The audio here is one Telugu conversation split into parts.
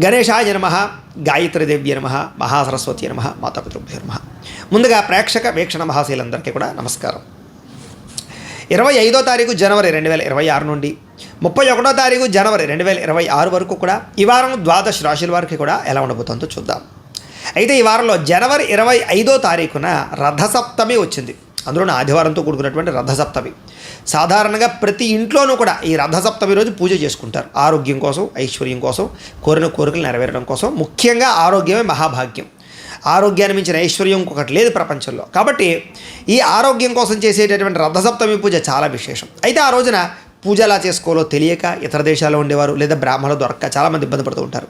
గణేశాయ నమః, గాయత్రీదేవ్య నమః, మహాసరస్వతి నమః, మాతాపితృభ్యో నమః. ముందుగా ప్రేక్షక వీక్షణ మహాశీలందరికీ కూడా నమస్కారం. 25వ తారీఖు జనవరి 2026 నుండి 31వ తారీఖు జనవరి 2026 వరకు కూడా ఈ వారం ద్వాదశ రాశుల వారికి కూడా ఎలా ఉండబోతుందో చూద్దాం. అయితే ఈ వారంలో జనవరి 25వ తారీఖున రథసప్తమి వచ్చింది. అందులో ఆదివారంతో కూడుకున్నటువంటి రథసప్తమి. సాధారణంగా ప్రతి ఇంట్లోనూ కూడా ఈ రథసప్తమి రోజు పూజ చేసుకుంటారు. ఆరోగ్యం కోసం, ఐశ్వర్యం కోసం, కోరిన కోరికలు నెరవేరడం కోసం. ముఖ్యంగా ఆరోగ్యమే మహాభాగ్యం. ఆరోగ్యాన్ని మించిన ఐశ్వర్యం ఇంకొకటి లేదు ప్రపంచంలో. కాబట్టి ఈ ఆరోగ్యం కోసం చేసేటటువంటి రథసప్తమి పూజ చాలా విశేషం. అయితే ఆ రోజున పూజ ఎలా చేసుకోవాలో తెలియక ఇతర దేశాల్లో ఉండేవారు లేదా బ్రాహ్మణులు దొరక్క చాలామంది ఇబ్బంది పడుతూ ఉంటారు.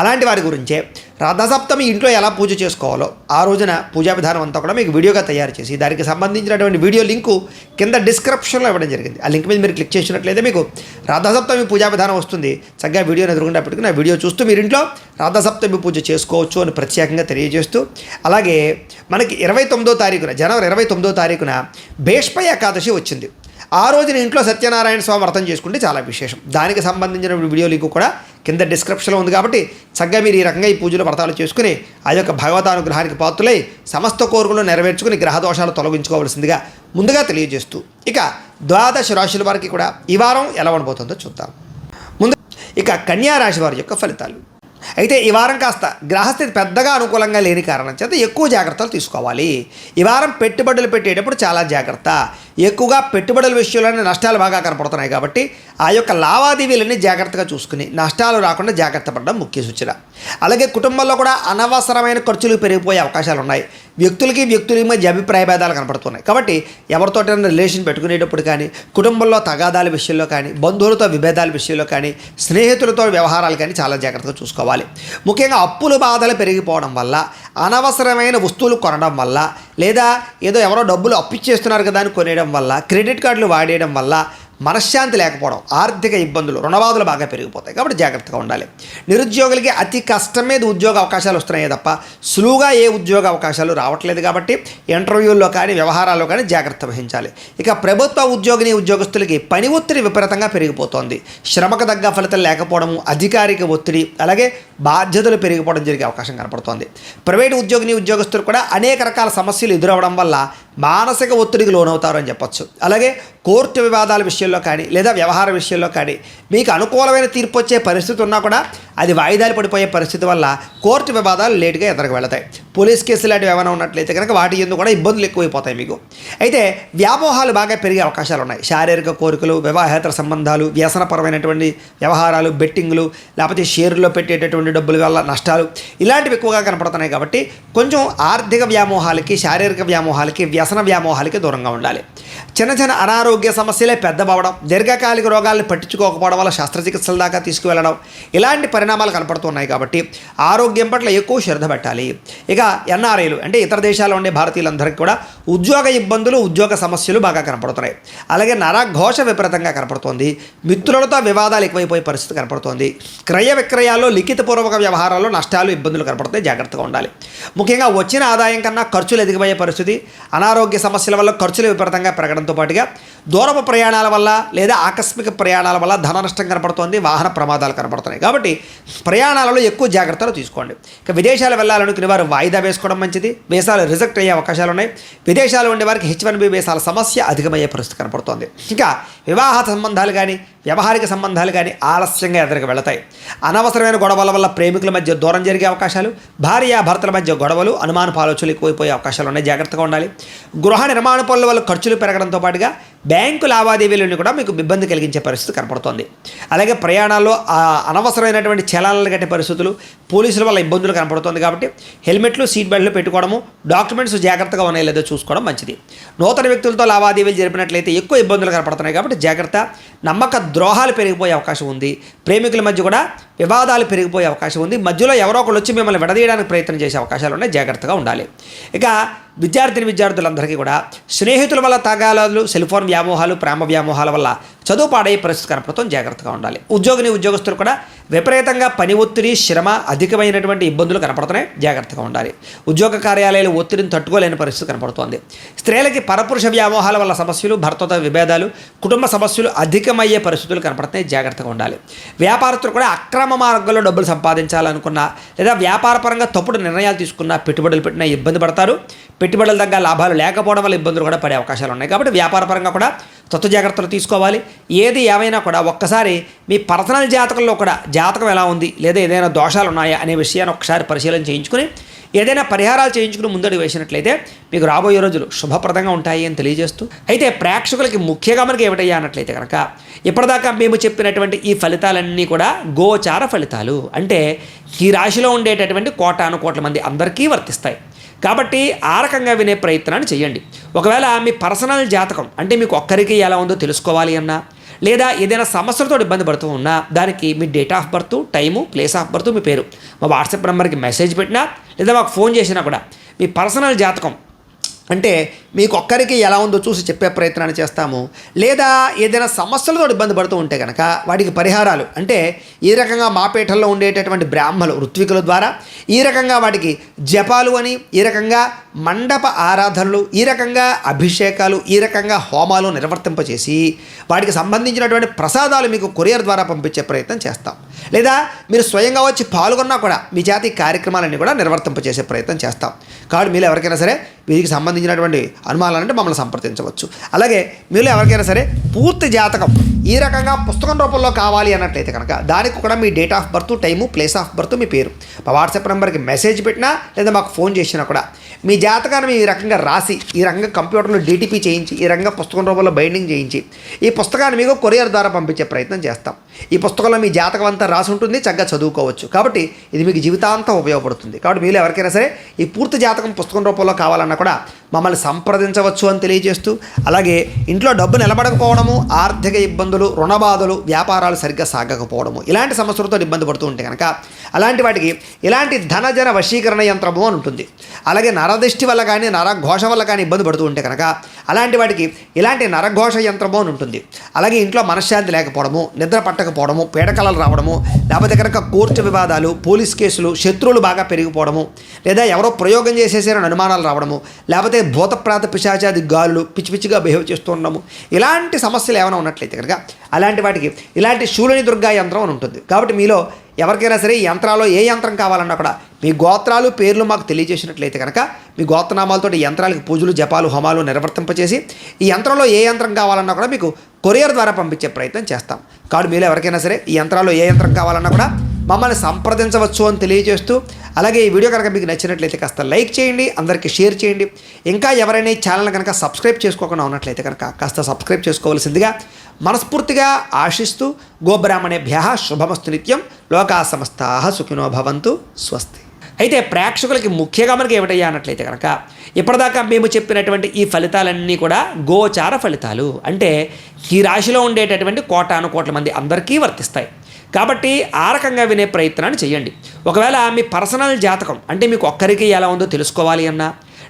అలాంటి వారి గురించే రథసప్తమి ఇంట్లో ఎలా పూజ చేసుకోవాలో ఆ రోజున పూజా విధానం అంతా కూడా మీకు వీడియోగా తయారు చేసి దానికి సంబంధించినటువంటి వీడియో లింకు కింద డిస్క్రిప్షన్లో ఇవ్వడం జరిగింది. ఆ లింక్ మీద మీరు క్లిక్ చేసినట్లయితే మీకు రథసప్తమి పూజా విధానం వస్తుంది. చక్కగా వీడియోని ఎదురుకుండా పెట్టుకుని ఆ వీడియో చూస్తూ మీరు ఇంట్లో రథసప్తమి పూజ చేసుకోవచ్చు అని ప్రత్యేకంగా తెలియజేస్తూ, అలాగే మనకి 29వ తారీఖున జనవరి 29వ తారీఖున భీష్మ ఏకాదశి వచ్చింది. ఆ రోజున ఇంట్లో సత్యనారాయణ స్వామి వ్రతం చేసుకుంటే చాలా విశేషం. దానికి సంబంధించిన వీడియో లింకు కూడా కింద డిస్క్రిప్షన్లో ఉంది. కాబట్టి చక్కగా మీరు ఈ రకంగా ఈ పూజలు వ్రతాలు చేసుకుని ఆ యొక్క భగవతానుగ్రహానికి పాత్రులై సమస్త కోరికలు నెరవేర్చుకుని గ్రహదోషాలు తొలగించుకోవాల్సిందిగా ముందుగా తెలియజేస్తూ, ఇక ద్వాదశ రాశుల వారికి కూడా ఈ వారం ఎలా ఉండబోతుందో చూద్దాం. ముందు ఇక కన్యా రాశి వారి యొక్క ఫలితాలు. అయితే ఈ వారం కాస్త గ్రహస్థితి పెద్దగా అనుకూలంగా లేని కారణం చేత ఎక్కువ జాగ్రత్తలు తీసుకోవాలి. ఈ వారం పెట్టుబడులు పెట్టేటప్పుడు చాలా జాగ్రత్త. ఎక్కువగా పెట్టుబడుల విషయంలోనే నష్టాలు బాగా కనపడుతున్నాయి. కాబట్టి ఆ యొక్క లావాదేవీలన్నీ జాగ్రత్తగా చూసుకుని నష్టాలు రాకుండా జాగ్రత్త పడడం ముఖ్య సూచన. అలాగే కుటుంబంలో కూడా అనవసరమైన ఖర్చులు పెరిగిపోయే అవకాశాలు ఉన్నాయి. వ్యక్తులకి మధ్య అభిప్రాయ భేదాలు కనపడుతున్నాయి. కాబట్టి ఎవరితోటైనా రిలేషన్ పెట్టుకునేటప్పుడు కానీ, కుటుంబంలో తగాదాల విషయంలో కానీ, బంధువులతో విభేదాల విషయంలో కానీ, స్నేహితులతో వ్యవహారాలు కానీ చాలా జాగ్రత్తగా చూసుకోవాలి. ముఖ్యంగా అప్పుల బాధలు పెరిగిపోవడం వల్ల, అనవసరమైన వస్తువులు కొనడం వల్ల, లేదా ఏదో ఎవరో డబ్బులు అప్పిచ్చేస్తున్నారు కదా అని కొనేయడం వల్ల, క్రెడిట్ కార్డులు వాడేయడం వల్ల మనశ్శాంతి లేకపోవడం, ఆర్థిక ఇబ్బందులు, రుణబాధలు బాగా పెరిగిపోతాయి. కాబట్టి జాగ్రత్తగా ఉండాలి. నిరుద్యోగులకి అతి కష్టం మీద ఉద్యోగ అవకాశాలు వస్తున్నాయి తప్ప సులువుగా ఏ ఉద్యోగ అవకాశాలు రావట్లేదు. కాబట్టి ఇంటర్వ్యూల్లో కానీ వ్యవహారాల్లో కానీ జాగ్రత్త వహించాలి. ఇక ప్రభుత్వ ఉద్యోగస్తులకి పని ఒత్తిడి విపరీతంగా పెరిగిపోతోంది. శ్రమకు తగ్గ ఫలితం లేకపోవడము, అధికారిక ఒత్తిడి, అలాగే బాధ్యతలు పెరిగిపోవడం జరిగే అవకాశం కనపడుతోంది. ప్రైవేటు ఉద్యోగస్తులు కూడా అనేక రకాల సమస్యలు ఎదురవడం వల్ల మానసిక ఒత్తిడికి లోనవుతారు అని చెప్పొచ్చు. అలాగే కోర్టు వివాదాల విషయంలో కానీ లేదా వ్యవహార విషయంలో కానీ మీకు అనుకూలమైన తీర్పు వచ్చే పరిస్థితి ఉన్నా కూడా అది వాయిదాలు పడిపోయే పరిస్థితి వల్ల కోర్టు వివాదాలు లేటుగా ఎదురుకు వెళతాయి. పోలీస్ కేసులు లాంటివి ఏమైనా ఉన్నట్లయితే కనుక వాటి ఎందుకు కూడా ఇబ్బందులు ఎక్కువైపోతాయి మీకు. అయితే వ్యామోహాలు బాగా పెరిగే అవకాశాలు ఉన్నాయి. శారీరక కోరికలు, వివాహేతర సంబంధాలు, వ్యసనపరమైనటువంటి వ్యవహారాలు, బెట్టింగ్లు, లేకపోతే షేర్లో పెట్టేటటువంటి డబ్బుల వల్ల నష్టాలు, ఇలాంటివి ఎక్కువగా కనపడుతున్నాయి. కాబట్టి కొంచెం ఆర్థిక వ్యామోహాలకి, శారీరక వ్యామోహాలకి, వ్యసన వ్యామోహాలకి దూరంగా ఉండాలి. చిన్న అనారోగ్య సమస్యలే పెద్దవడం, దీర్ఘకాలిక రోగాలను పట్టించుకోకపోవడం వల్ల శస్త్రచికిత్సల దాకా తీసుకువెళ్ళడం, ఇలాంటి పరిణామాలు కనపడుతున్నాయి. కాబట్టి ఆరోగ్యం పట్ల ఎక్కువ శ్రద్ధ పెట్టాలి. ఇక ఎన్ఆర్ఐలు అంటే ఇతర దేశాల్లో ఉండే భారతీయులందరికీ కూడా ఉద్యోగ ఇబ్బందులు, ఉద్యోగ సమస్యలు బాగా కనపడుతున్నాయి. అలాగే నరఘోష విపరీతంగా కనపడుతోంది. మిత్రులతో వివాదాలు ఎక్కువైపోయే పరిస్థితి కనపడుతోంది. క్రయ విక్రయాల్లో, లిఖితపూర్వక వ్యవహారాల్లో నష్టాలు, ఇబ్బందులు కనపడతాయి. జాగ్రత్తగా ఉండాలి. ముఖ్యంగా వచ్చిన ఆదాయం కన్నా ఖర్చులు ఎదిగిపోయే పరిస్థితి, అనారోగ్య సమస్యల వల్ల ఖర్చులు విపరీతంగా పెరగడంతో పాటుగా దూరపు ప్రయాణాల వల్ల లేదా ఆకస్మిక ప్రయాణాల వల్ల ధన నష్టం కనపడుతోంది. వాహన ప్రమాదాలు కనపడుతున్నాయి. కాబట్టి ప్రయాణాలలో ఎక్కువ జాగ్రత్తలు తీసుకోండి. ఇక విదేశాలు వెళ్ళాలనుకునే వారు వాయిదా వేసుకోవడం మంచిది. వీసాలు రిజెక్ట్ అయ్యే అవకాశాలు ఉన్నాయి. విదేశాలు ఉండే వారికి H1B వీసాల సమస్య అధికమయ్యే పరిస్థితి కనపడుతోంది. ఇంకా వివాహ సంబంధాలు కానీ, వ్యవహారిక సంబంధాలు కానీ ఆలస్యంగా ఎదురుకు వెళతాయి. అనవసరమైన గొడవల వల్ల ప్రేమికుల మధ్య దూరం జరిగే అవకాశాలు, భార్యాభర్తల మధ్య గొడవలు, అనుమానపు ఆలోచనలు ఎక్కువైపోయే అవకాశాలు ఉన్నాయి. జాగ్రత్తగా ఉండాలి. గృహ నిర్మాణ పనుల వల్ల ఖర్చులు పెరగడంతో పాటుగా బ్యాంకు లావాదేవీలను కూడా మీకు ఇబ్బంది కలిగించే పరిస్థితి కనపడుతోంది. అలాగే ప్రయాణాల్లో అనవసరమైనటువంటి చలనాలు కట్టే పరిస్థితులు, పోలీసుల వల్ల ఇబ్బందులు కనపడుతుంది. కాబట్టి హెల్మెట్లు, సీట్ బెల్ట్లు పెట్టుకోవడము, డాక్యుమెంట్స్ జాగ్రత్తగా ఉన్నాయో లేదో చూసుకోవడం మంచిది. నూతన వ్యక్తులతో లావాదేవీలు జరిపినట్లయితే ఎక్కువ ఇబ్బందులు కనపడుతున్నాయి. కాబట్టి జాగ్రత్త. నమ్మక ద్రోహాలు పెరిగిపోయే అవకాశం ఉంది. ప్రేమికుల మధ్య కూడా వివాదాలు పెరిగిపోయే అవకాశం ఉంది. మధ్యలో ఎవరో ఒకరు వచ్చి మిమ్మల్ని విడదీయడానికి ప్రయత్నం చేసే అవకాశాలు ఉన్నాయి. జాగ్రత్తగా ఉండాలి. ఇక విద్యార్థులందరికీ కూడా స్నేహితుల వల్ల తగాదాలు, సెల్ ఫోన్ వ్యామోహాలు, ప్రేమ వ్యామోహాల వల్ల చదువు పాడయ్యే పరిస్థితి కనపడతాం, జాగ్రత్తగా ఉండాలి. ఉద్యోగస్తులు కూడా విపరీతంగా పని ఒత్తిడి, శ్రమ, అధికమైనటువంటి ఇబ్బందులు కనపడుతున్నాయి, జాగ్రత్తగా ఉండాలి. ఉద్యోగ కార్యాలయాలు ఒత్తిడిని తట్టుకోలేని పరిస్థితి కనపడుతోంది. స్త్రీలకి పరపురుష వ్యామోహాల వల్ల సమస్యలు, భర్తతో విభేదాలు, కుటుంబ సమస్యలు అధికమయ్యే పరిస్థితులు కనపడుతున్నాయి, జాగ్రత్తగా ఉండాలి. వ్యాపారస్తులు కూడా అక్రమ మార్గంలో డబ్బులు సంపాదించాలనుకున్నా లేదా వ్యాపారపరంగా తప్పుడు నిర్ణయాలు తీసుకున్నా, పెట్టుబడులు పెట్టినా ఇబ్బంది పడతారు. పెట్టుబడుల దగ్గర లాభాలు లేకపోవడం వల్ల ఇబ్బందులు కూడా పడే అవకాశాలు ఉన్నాయి. కాబట్టి వ్యాపారపరంగా కూడా తత్వ జాగ్రత్తలు తీసుకోవాలి. ఏది ఏమైనా కూడా ఒక్కసారి మీ పర్సనల్ జాతకంలో కూడా జాతకం ఎలా ఉంది, లేదా ఏదైనా దోషాలు ఉన్నాయా అనే విషయాన్ని ఒకసారి పరిశీలన చేయించుకుని ఏదైనా పరిహారాలు చేయించుకుని ముందడుగు వేసినట్లయితే మీకు రాబోయే రోజులు శుభప్రదంగా ఉంటాయి అని తెలియజేస్తూ, అయితే ప్రేక్షకులకి ముఖ్యంగా మనకి ఏమిటయ్యా అన్నట్లయితే కనుక ఇప్పటిదాకా మేము చెప్పినటువంటి ఈ ఫలితాలన్నీ కూడా గోచార ఫలితాలు, అంటే ఈ రాశిలో ఉండేటటువంటి కోటాను కోట్ల మంది అందరికీ వర్తిస్తాయి. కాబట్టి ఆ రకంగా వినే ప్రయత్నాన్ని చేయండి. ఒకవేళ మీ పర్సనల్ జాతకం అంటే మీకు ఒక్కరికి ఎలా ఉందో తెలుసుకోవాలి అన్నా, లేదా ఏదైనా సమస్యలతో ఇబ్బంది పడుతూ ఉన్నా, దానికి మీ date of birth, time, place of birth, మీ పేరు మా వాట్సాప్ నెంబర్కి మెసేజ్ పెట్టినా లేదా మాకు ఫోన్ చేసినా కూడా మీ పర్సనల్ జాతకం అంటే మీకు ఒక్కరికి ఎలా ఉందో చూసి చెప్పే ప్రయత్నాన్ని చేస్తాము. లేదా ఏదైనా సమస్యలతో ఇబ్బంది పడుతూ ఉంటే కనుక వాటికి పరిహారాలు అంటే ఈ రకంగా మా పీఠంలో ఉండేటటువంటి బ్రాహ్మలు, ఋత్వికుల ద్వారా ఈ రకంగా వాటికి జపాలు అని, ఈ రకంగా మండప ఆరాధనలు, ఈ రకంగా అభిషేకాలు, ఈ రకంగా హోమాలు నిర్వర్తింపచేసి వాటికి సంబంధించినటువంటి ప్రసాదాలు మీకు కొరియర్ ద్వారా పంపించే ప్రయత్నం చేస్తాం. లేదా మీరు స్వయంగా వచ్చి పాల్గొన్నా కూడా మీ జాతి కార్యక్రమాలన్నీ కూడా నిర్వర్తింపచేసే ప్రయత్నం చేస్తాం. కాబట్టి మీరు ఎవరికైనా సరే వీరికి సంబంధించినటువంటి అనుమానాలంటే మమ్మల్ని సంప్రదించవచ్చు. అలాగే మీరు ఎవరికైనా సరే పూర్తి జాతకం ఈ రకంగా పుస్తకం రూపంలో కావాలి అన్నట్లయితే కనుక దానికి కూడా మీ date of birth, time, place of birth, మీ పేరు మా వాట్సాప్ నెంబర్కి మెసేజ్ పెట్టినా లేదా మాకు ఫోన్ చేసినా కూడా మీ జాతకాన్ని ఈ రకంగా రాసి ఈ రకంగా కంప్యూటర్లో DTP చేయించి ఈ రకంగా పుస్తకం రూపంలో బైండింగ్ చేయించి ఈ పుస్తకాన్ని మీకు కొరియర్ ద్వారా పంపించే ప్రయత్నం చేస్తాం. ఈ పుస్తకంలో మీ జాతకం అంతా రాసి ఉంటుంది, చక్కగా చదువుకోవచ్చు. కాబట్టి ఇది మీకు జీవితాంతం ఉపయోగపడుతుంది. కాబట్టి మీరు ఎవరికైనా సరే ఈ పూర్తి జాతకం పుస్తకం రూపంలో కావాలన్నా కూడా మమ్మల్ని సంప్రదించవచ్చు అని తెలియజేస్తూ, అలాగే ఇంట్లో డబ్బు నిలబడకపోవడము, ఆర్థిక ఇబ్బందులు, రుణబాధలు, వ్యాపారాలు సరిగ్గా సాగకపోవడము, ఇలాంటి సమస్యలతో ఇబ్బంది పడుతూ ఉంటే కనుక అలాంటి వాటికి ఇలాంటి ధనజన వశీకరణ యంత్రము అని ఉంటుంది. అలాగే నరదృష్టి వల్ల కానీ నరఘోష వల్ల కానీ ఇబ్బంది పడుతూ ఉంటే కనుక అలాంటి వాటికి ఇలాంటి నరఘోష యంత్రము అని ఉంటుంది. అలాగే ఇంట్లో మనశ్శాంతి లేకపోవడము, నిద్ర పట్టకపోవడము, పీడకలలు రావడము, లేకపోతే కనుక కోర్టు వివాదాలు, పోలీస్ కేసులు, శత్రువులు బాగా పెరిగిపోవడము, లేదా ఎవరో ప్రయోగం చేసేసారని అనుమానాలు రావడము, లేకపోతే భూతప్రాత పిశాచాది గాలులు పిచ్చి పిచ్చిగా బిహేవ్ చేస్తూ ఉండము, ఇలాంటి సమస్యలు ఏమైనా ఉన్నట్లయితే కనుక అలాంటి వాటికి ఇలాంటి శూలిని దుర్గా యంత్రం అని ఉంటుంది. కాబట్టి మీలో ఎవరికైనా సరే ఈ యంత్రాల్లో ఏ యంత్రం కావాలన్నా కూడా మీ గోత్రాలు, పేర్లు మాకు తెలియజేసినట్లయితే కనుక మీ గోత్రనామాలతో ఈ యంత్రాలకు పూజలు, జపాలు, హోమాలు నిర్వర్తింపచేసి ఈ యంత్రంలో ఏ యంత్రం కావాలన్నా కూడా మీకు కొరియర్ ద్వారా పంపించే ప్రయత్నం చేస్తాం. కాబట్టి మీలో ఎవరికైనా సరే ఈ యంత్రాల్లో ఏ యంత్రం కావాలన్నా కూడా మమ్మల్ని సంప్రదించవచ్చు అని తెలియజేస్తూ, అలాగే ఈ వీడియో కనుక మీకు నచ్చినట్లయితే కాస్త లైక్ చేయండి, అందరికీ షేర్ చేయండి. ఇంకా ఎవరైనా ఈ ఛానల్ కనుక సబ్స్క్రైబ్ చేసుకోకుండా ఉన్నట్లయితే కనుక కాస్త సబ్స్క్రైబ్ చేసుకోవాల్సిందిగా మనస్ఫూర్తిగా ఆశిస్తూ, గోబ్రాహ్మణేభ్యః శుభమస్తు నిత్యం, లోకా సమస్తాః సుఖినో భవంతు, స్వస్తి. అయితే ప్రేక్షకులకి ముఖ్యంగా మనకి ఏమిటయ్యా అన్నట్లయితే కనుక ఇప్పటిదాకా మేము చెప్పినటువంటి ఈ ఫలితాలన్నీ కూడా గోచార ఫలితాలు, అంటే ఈ రాశిలో ఉండేటటువంటి కోటాను కోట్ల మంది అందరికీ వర్తిస్తాయి. కాబట్టి ఆ రకంగా వినే ప్రయత్నాన్ని చేయండి. ఒకవేళ మీ పర్సనల్ జాతకం అంటే మీకు ఒక్కరికి ఎలా ఉందో తెలుసుకోవాలి అన్నా,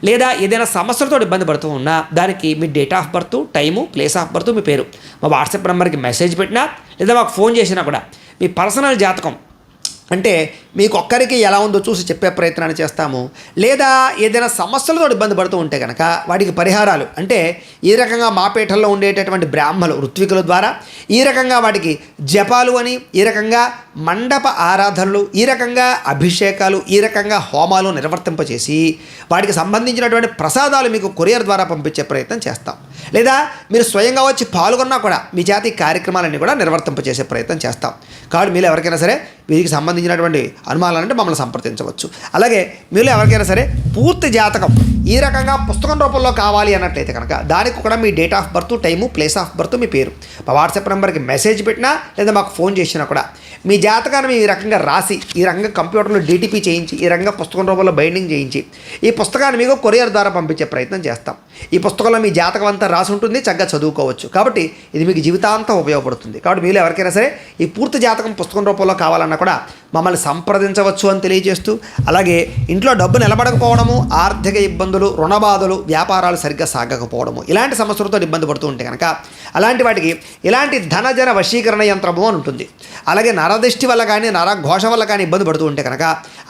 లేదా ఏదైనా సమస్యలతో ఇబ్బంది పడుతూ ఉన్నా, దానికి మీ date of birth, time, place of birth, మీ పేరు మా వాట్సాప్ నెంబర్కి మెసేజ్ పెట్టినా లేదా మాకు ఫోన్ చేసినా కూడా మీ పర్సనల్ జాతకం అంటే మీకు ఒక్కరికి ఎలా ఉందో చూసి చెప్పే ప్రయత్నాన్ని చేస్తాము. లేదా ఏదైనా సమస్యలతో ఇబ్బంది పడుతూ ఉంటే కనుక వాటికి పరిహారాలు అంటే ఈ రకంగా మా పీఠంలో ఉండేటటువంటి బ్రాహ్మలు, ఋత్వికుల ద్వారా ఈ రకంగా వాటికి జపాలు అని, ఈ రకంగా మండప ఆరాధనలు, ఈ రకంగా అభిషేకాలు, ఈ రకంగా హోమాలు నిర్వర్తింపచేసి వాటికి సంబంధించినటువంటి ప్రసాదాలు మీకు కొరియర్ ద్వారా పంపించే ప్రయత్నం చేస్తాం. లేదా మీరు స్వయంగా వచ్చి పాల్గొన్నా కూడా మీ జాతి కార్యక్రమాలన్నీ కూడా నిర్వర్తింపచేసే ప్రయత్నం చేస్తాం. కాబట్టి మీరు ఎవరికైనా సరే వీరికి సంబంధించినటువంటి అనుమానాలంటే మమ్మల్ని సంప్రదించవచ్చు. అలాగే మీరు ఎవరికైనా సరే పూర్తి జాతకం ఈ రకంగా పుస్తకం రూపంలో కావాలి అన్నట్లయితే కనుక దానికి కూడా మీ date of birth, time, place of birth, మీ పేరు మా వాట్సాప్ నెంబర్కి మెసేజ్ పెట్టినా లేదా మాకు ఫోన్ చేసినా కూడా మీ జాతకాన్ని ఈ రకంగా రాసి ఈ రకంగా కంప్యూటర్లో DTP చేయించి ఈ రకంగా పుస్తకం రూపంలో బైండింగ్ చేయించి ఈ పుస్తకాన్ని మీకు కొరియర్ ద్వారా పంపించే ప్రయత్నం చేస్తాం. ఈ పుస్తకంలో మీ జాతకం అంతా రాసి ఉంటుంది, చక్కగా చదువుకోవచ్చు. కాబట్టి ఇది మీకు జీవితాంతం ఉపయోగపడుతుంది. కాబట్టి మీరు ఎవరికైనా సరే ఈ పూర్తి జాతకం పుస్తకం రూపంలో కావాలన్నా కూడా మమ్మల్ని సంప్రదించవచ్చు అని తెలియజేస్తూ, అలాగే ఇంట్లో డబ్బు నిలబడకపోవడము, ఆర్థిక ఇబ్బందులు, రుణబాధలు, వ్యాపారాలు సరిగ్గా సాగకపోవడము, ఇలాంటి సమస్యలతో ఇబ్బంది పడుతూ ఉంటే కనుక అలాంటి వాటికి ఇలాంటి ధనజన వశీకరణ యంత్రము అని ఉంటుంది. అలాగే నరదృష్టి వల్ల కానీ నరఘోష వల్ల కానీ ఇబ్బంది పడుతూ ఉంటే కనుక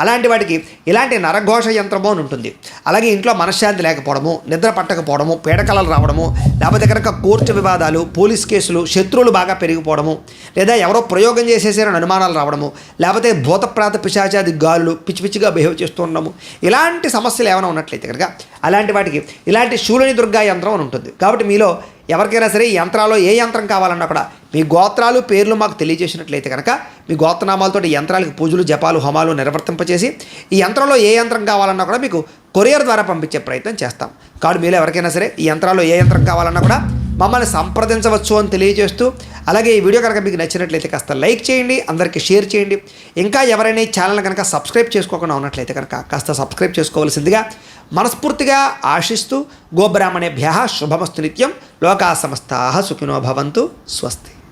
అలాంటి వాటికి ఇలాంటి నరఘోష యంత్రము అని ఉంటుంది. అలాగే ఇంట్లో మనశ్శాంతి లేకపోవడము, నిద్ర పట్టకపోవడము, పీడకలలు రావడము, లేకపోతే కనుక కోర్టు వివాదాలు, పోలీస్ కేసులు, శత్రువులు బాగా పెరిగిపోవడము, లేదా ఎవరో ప్రయోగం చేసేసారని అనుమానాలు రావడము, లేకపోతే భూతప్రాత పిశాచాది గాలులు పిచ్చి పిచ్చిగా బిహేవ్ చేస్తూ ఉండడము, ఇలాంటి సమస్యలు ఏమైనా ఉన్నట్లయితే కనుక అలాంటి వాటికి ఇలాంటి శూలిని దుర్గా యంత్రం అని ఉంటుంది. కాబట్టి మీలో ఎవరికైనా సరే ఈ యంత్రాల్లో ఏ యంత్రం కావాలన్నా కూడా మీ గోత్రాలు పేర్లు మాకు తెలియజేసినట్లయితే కనుక మీ గోత్రనామాలతో ఈ యంత్రాలకు పూజలు జపాలు హోమాలు నిర్వర్తింపచేసి ఈ యంత్రంలో ఏ యంత్రం కావాలన్నా కూడా మీకు కొరియర్ ద్వారా పంపించే ప్రయత్నం చేస్తాం. కాబట్టి మీలో ఎవరికైనా సరే ఈ యంత్రాల్లో ఏ యంత్రం కావాలన్నా కూడా మమ్మల్ని సంప్రదించవచ్చు అని తెలియజేస్తూ, అలాగే ఈ వీడియో కనుక మీకు నచ్చినట్లయితే కాస్త లైక్ చేయండి, అందరికీ షేర్ చేయండి. ఇంకా ఎవరైనా ఈ ఛానల్ కనుక సబ్స్క్రైబ్ చేసుకోకుండా ఉన్నట్లయితే కనుక కాస్త సబ్స్క్రైబ్ చేసుకోవాల్సిందిగా మనస్ఫూర్తిగా ఆశిస్తూ, గోబ్రాహ్మణేభ్యః శుభమస్తు నిత్యం, లోకా సమస్తాః సుఖినో భవంతు, స్వస్తి.